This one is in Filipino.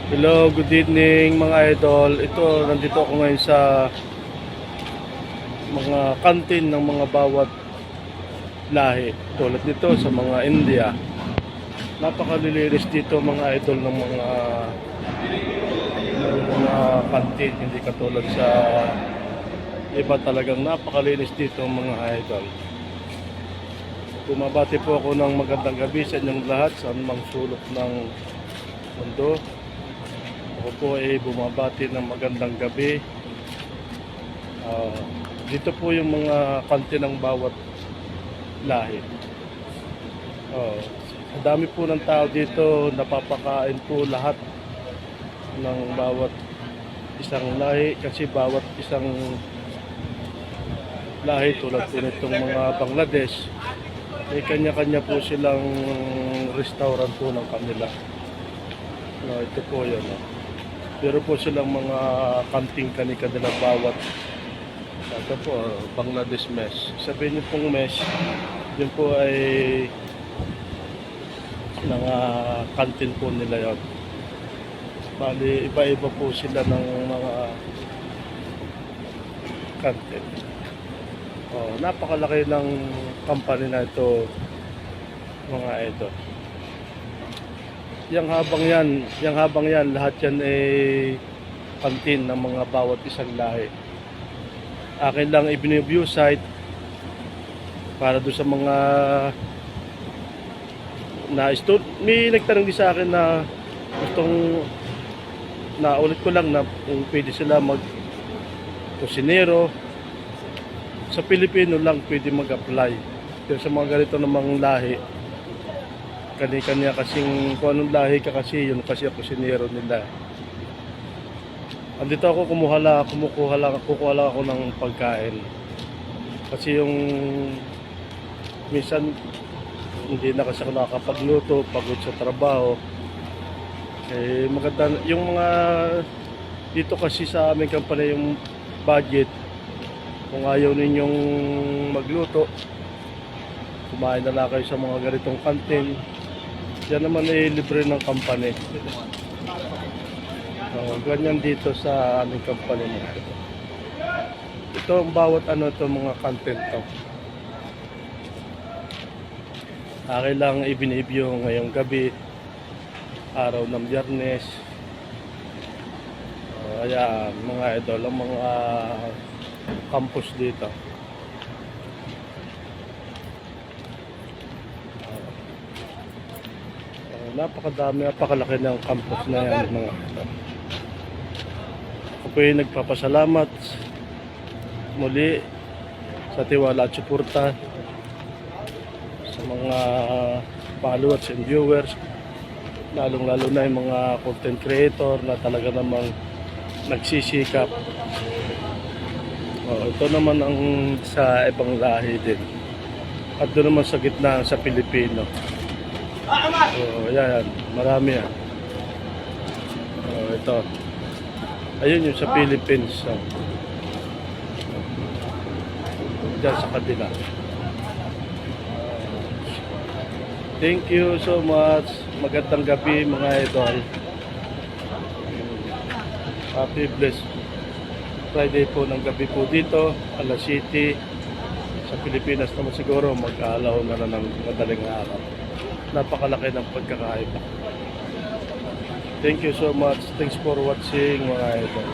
Hello, good evening mga idol. Nandito ako ngayon sa mga kantin ng mga bawat lahi. Tulad nito sa mga India. Napakalilinis dito mga idol ng mga kantin. Hindi katulad sa iba, talagang napakalinis dito mga idol. Bumabati po ako ng magandang gabi sa inyong lahat sa anumang sulok ng mundo. Ako po ay bumabati ng magandang gabi. Dito po yung mga kantin ng bawat lahi. Ang dami po ng tao dito, napapakain po lahat ng bawat isang lahi kasi bawat isang lahi tulad po nitong mga Bangladesh, may kanya-kanya po silang restaurant po ng kanila. Ito po yun. Pero po silang mga kanting kanila bawat. Ito po, Bangladesh mesh. Sabihin niyo pong mesh, yun po ay mga kantin po nila yun. Bali, iba-iba po sila ng mga kantin. Napakalaki ng company na ito mga ito. Yang habang yan, lahat yan ay kantin ng mga bawat isang lahi. Akin lang i-view site para doon sa mga may nagtanong din sa akin na gustong ulit ko lang na kung pwede sila kusinero sa Pilipino lang pwede mag-apply. Pero sa mga ganito namang lahi, kanya-kanya kasing kung anong lahi ka kasi yun kasi ako kusinero nila. Andito ako kukuha lang ako ng pagkain. Kasi yung minsan hindi na kasi ako nakakapagluto, pagod sa trabaho. Maganda yung mga dito kasi sa aming company yung budget. Kung ayaw ninyong magluto, kumain na lang kayo sa mga ganitong kantin. Yan naman ay libre ng company. Ganyan dito sa aming company. Ito ang bawat mga content to. Akin lang i-review ngayong gabi, araw ng Biyernes. Ayan mga idol, ang mga campus dito. Napakadami, napakalaki ng campus na yan mga idol. Ako po ay nagpapasalamat muli sa tiwala at suporta sa mga followers and viewers, lalong-lalo na yung mga content creator na talaga namang nagsisikap. Ito naman ang sa ibang lahi din. At doon naman sa gitna sa Pilipino. Ayan, marami yan. Ito. Ayun yung sa Philippines. Diyan sa kabila. Thank you so much. Magandang gabi mga idol. Happy blessed Friday po ng gabi po dito, alas City. Sa Pilipinas naman siguro mag-aalaw na ng madaling araw. Napakalaki ng pagkakaiba. Thank you so much. Thanks for watching mga idol.